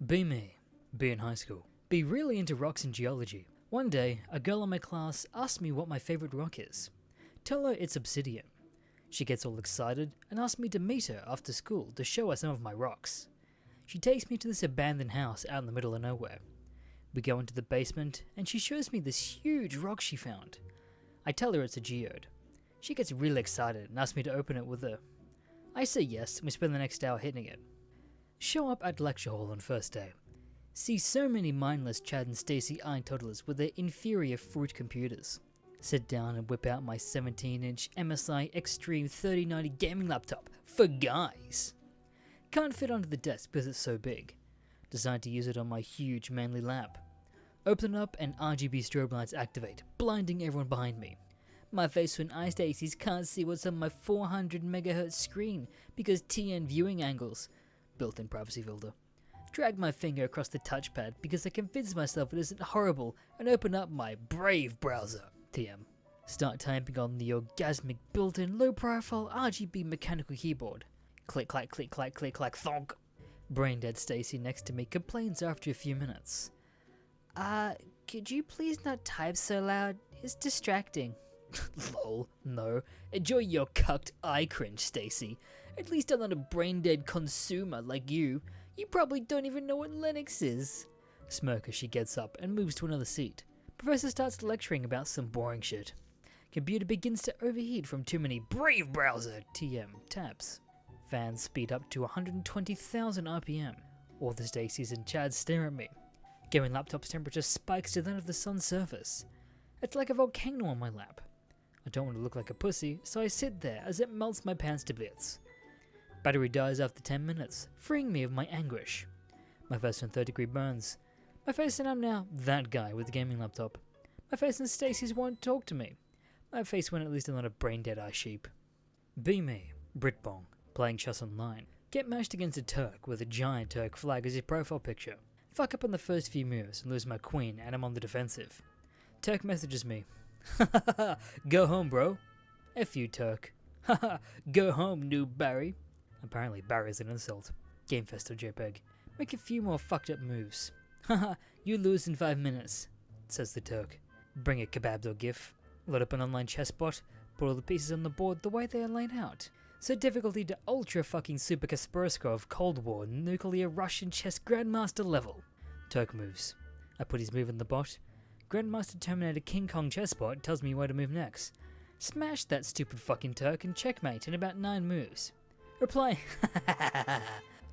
Be me. Be in high school. Be really into rocks and geology. One day, a girl in my class asked me what my favourite rock is. Tell her it's obsidian. She gets all excited and asks me to meet her after school to show her some of my rocks. She takes me to this abandoned house out in the middle of nowhere. We go into the basement and she shows me this huge rock she found. I tell her it's a geode. She gets really excited and asks me to open it with her. I say yes and we spend the next hour hitting it. Show up at lecture hall on first day. See so many mindless Chad and Stacy eyeing toddlers with their inferior fruit computers. Sit down and whip out my 17-inch MSI Extreme 3090 gaming laptop for guys. Can't fit onto the desk because it's so big. Designed to use it on my huge manly lap. Open up and RGB strobe lights activate, blinding everyone behind me. My face when I Stacy's can't see what's on my 400 MHz screen because TN viewing angles. Built-in privacy filter. Drag my finger across the touchpad because I convince myself it isn't horrible and open up my Brave browser. TM. Start typing on the orgasmic built-in low-profile RGB mechanical keyboard. Click, clack, click, clack, click, clack, thonk. Brain-dead Stacy next to me complains after a few minutes. Could you please not type so loud? It's distracting. Lol, no. Enjoy your cucked eye cringe, Stacy. At least I'm not a brain-dead consumer like you. You probably don't even know what Linux is. Smirk as she gets up and moves to another seat. Professor starts lecturing about some boring shit. Computer begins to overheat from too many Brave browser TM tabs. Fans speed up to 120,000 RPM. All the Stacys and Chads stare at me. Gaming laptop's temperature spikes to that of the sun's surface. It's like a volcano on my lap. I don't want to look like a pussy, so I sit there as it melts my pants to bits. Battery dies after 10 minutes, freeing me of my anguish. My face and third-degree burns. My face and I'm now that guy with the gaming laptop. My face and Stacy's won't talk to me. My face when at least I'm not a brain-dead eye sheep. Be me, Britbong, playing chess online. Get matched against a Turk with a giant Turk flag as your profile picture. Fuck up on the first few moves and lose my queen and I'm on the defensive. Turk messages me. Hahaha, go home bro. F you Turk. Haha, go home noob Barry. Apparently Barry's an insult. Gamefest JPEG. Make a few more fucked up moves. Haha, you lose in 5 minutes, says the Turk. Bring a kebab or gif. Load up an online chess bot. Put all the pieces on the board the way they are laid out. So difficulty to ultra fucking super Kaspersky Cold War nuclear Russian chess grandmaster level. Turk moves. I put his move in the bot. Grandmaster Terminator King Kong chess bot tells me where to move next. Smash that stupid fucking Turk and checkmate in about 9 moves. Reply.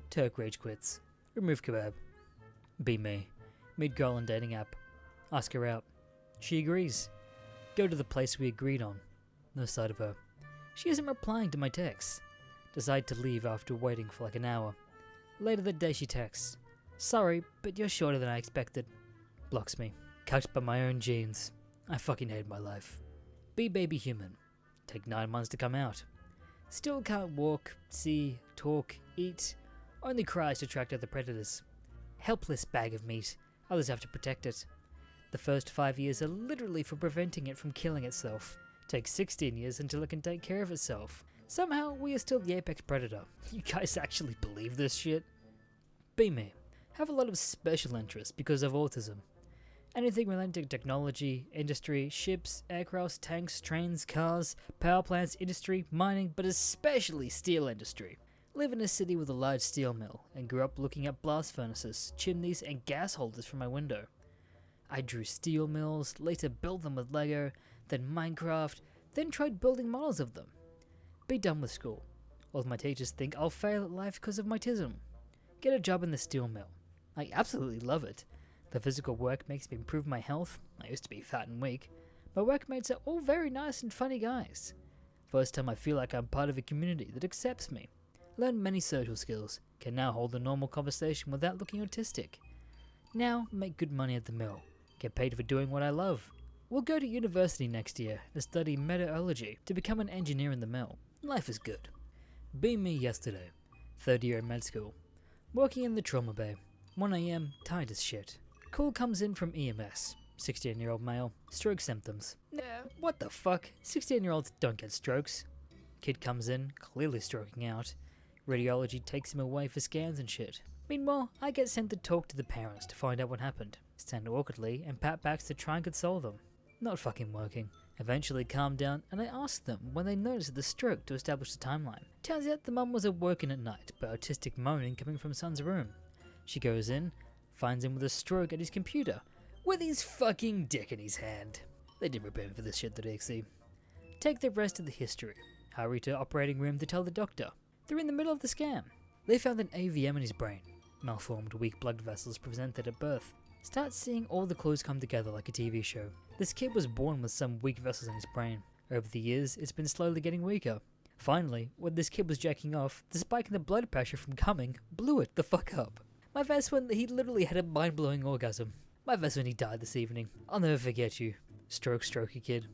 Turk rage quits. Remove kebab. Be me. Meet girl on dating app. Ask her out. She agrees. Go to the place we agreed on. No sight of her. She isn't replying to my texts. Decide to leave after waiting for like an hour. Later that day she texts. Sorry, but you're shorter than I expected. Blocks me. Cut by my own genes. I fucking hate my life. Be baby human. Take 9 months to come out. Still can't walk, see, talk, eat. Only cries to attract other predators. Helpless bag of meat. Others have to protect it. The first 5 years are literally for preventing it from killing itself. Takes 16 years until it can take care of itself. Somehow we are still the apex predator. You guys actually believe this shit? Be me. Have a lot of special interests because of autism. Anything related to technology, industry, ships, aircrafts, tanks, trains, cars, power plants, industry, mining, but especially steel industry. Live in a city with a large steel mill and grew up looking at blast furnaces, chimneys and gas holders from my window. I drew steel mills, later built them with Lego, then Minecraft, then tried building models of them. Be done with school. All of my teachers think I'll fail at life because of my tism. Get a job in the steel mill. I absolutely love it. The physical work makes me improve my health. I used to be fat and weak. My workmates are all very nice and funny guys. First time I feel like I'm part of a community that accepts me. Learn many social skills. Can now hold a normal conversation without looking autistic. Now make good money at the mill. Get paid for doing what I love. We'll go to university next year and study meteorology to become an engineer in the mill. Life is good. Be me yesterday. 3rd year in med school. Working in the trauma bay. 1 AM, tired as shit. Call comes in from EMS. 16-year-old male. Stroke symptoms. Nah, what the fuck? 16-year-olds don't get strokes. Kid comes in, clearly stroking out. Radiology takes him away for scans and shit. Meanwhile, I get sent to talk to the parents to find out what happened, stand awkwardly and pat backs to try and console them. Not fucking working. Eventually calm down and I ask them when they noticed the stroke to establish the timeline. Turns out the mum was awoken at night by autistic moaning coming from son's room. She goes in, finds him with a stroke at his computer, with his fucking dick in his hand. They didn't prepare me for this shit, .exe. Take the rest of the history. Hurry to operating room to tell the doctor. They're in the middle of the scam. They found an AVM in his brain. Malformed weak blood vessels presented at birth. Start seeing all the clues come together like a TV show. This kid was born with some weak vessels in his brain. Over the years, it's been slowly getting weaker. Finally, when this kid was jacking off, the spike in the blood pressure from coming blew it the fuck up. My best when he literally had a mind-blowing orgasm. My best when he died this evening. I'll never forget you. Strokey kid.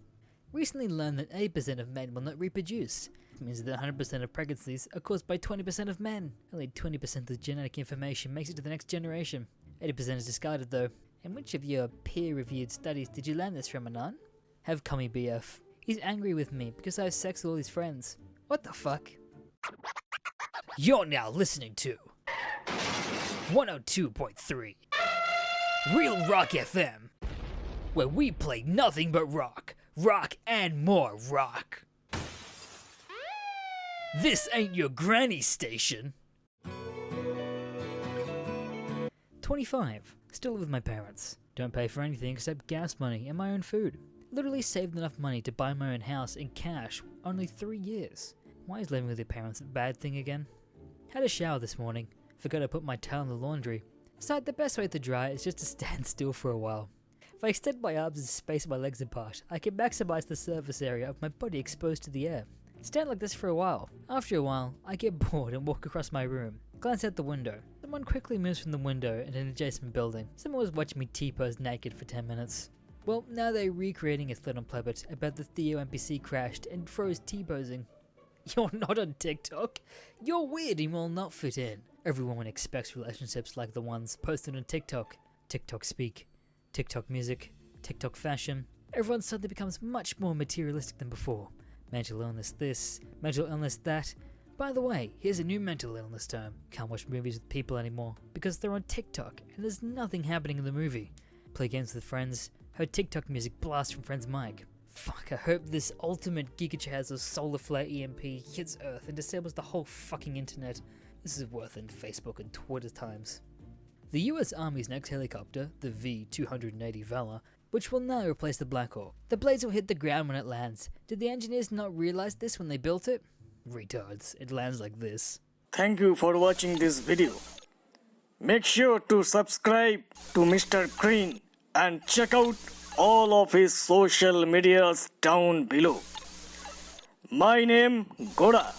Recently learned that 80% of men will not reproduce. It means that 100% of pregnancies are caused by 20% of men. Only 20% of the genetic information makes it to the next generation. 80% is discarded though. In which of your peer-reviewed studies did you learn this from, Anon? Have cummy BF. He's angry with me because I have sex with all his friends. What the fuck? You're now listening to 102.3 Real Rock FM, where we play nothing but rock. Rock and more rock. This ain't your granny station. 25. Still live with my parents. Don't pay for anything except gas money and my own food. Literally saved enough money to buy my own house in cash only 3 years. Why is living with your parents a bad thing again? Had a shower this morning. Forgot to put my towel in the laundry. Decided the best way to dry is just to stand still for a while. If I extend my arms and space my legs apart, I can maximize the surface area of my body exposed to the air. Stand like this for a while. After a while, I get bored and walk across my room. Glance out the window. Someone quickly moves from the window in an adjacent building. Someone was watching me T-pose naked for 10 minutes. Well, now they're recreating a thread on Plebbit about the Theo NPC crashed and froze T-posing. You're not on TikTok? You're weird and will not fit in. Every woman expects relationships like the ones posted on TikTok. TikTok speak, TikTok music, TikTok fashion. Everyone suddenly becomes much more materialistic than before. Mental illness this, mental illness that. By the way, here's a new mental illness term. Can't watch movies with people anymore because they're on TikTok and there's nothing happening in the movie. Play games with friends, heard TikTok music blast from friend's mic. Fuck, I hope this ultimate gigachaz of solar flare EMP hits Earth and disables the whole fucking internet. This is worse than Facebook and Twitter times. The US Army's next helicopter, the V-280 Valor, which will now replace the Black Hawk. The blades will hit the ground when it lands. Did the engineers not realize this when they built it? Retards, it lands like this. Thank you for watching this video. Make sure to subscribe to Mr. Green and check out all of his social medias down below. My name Goda.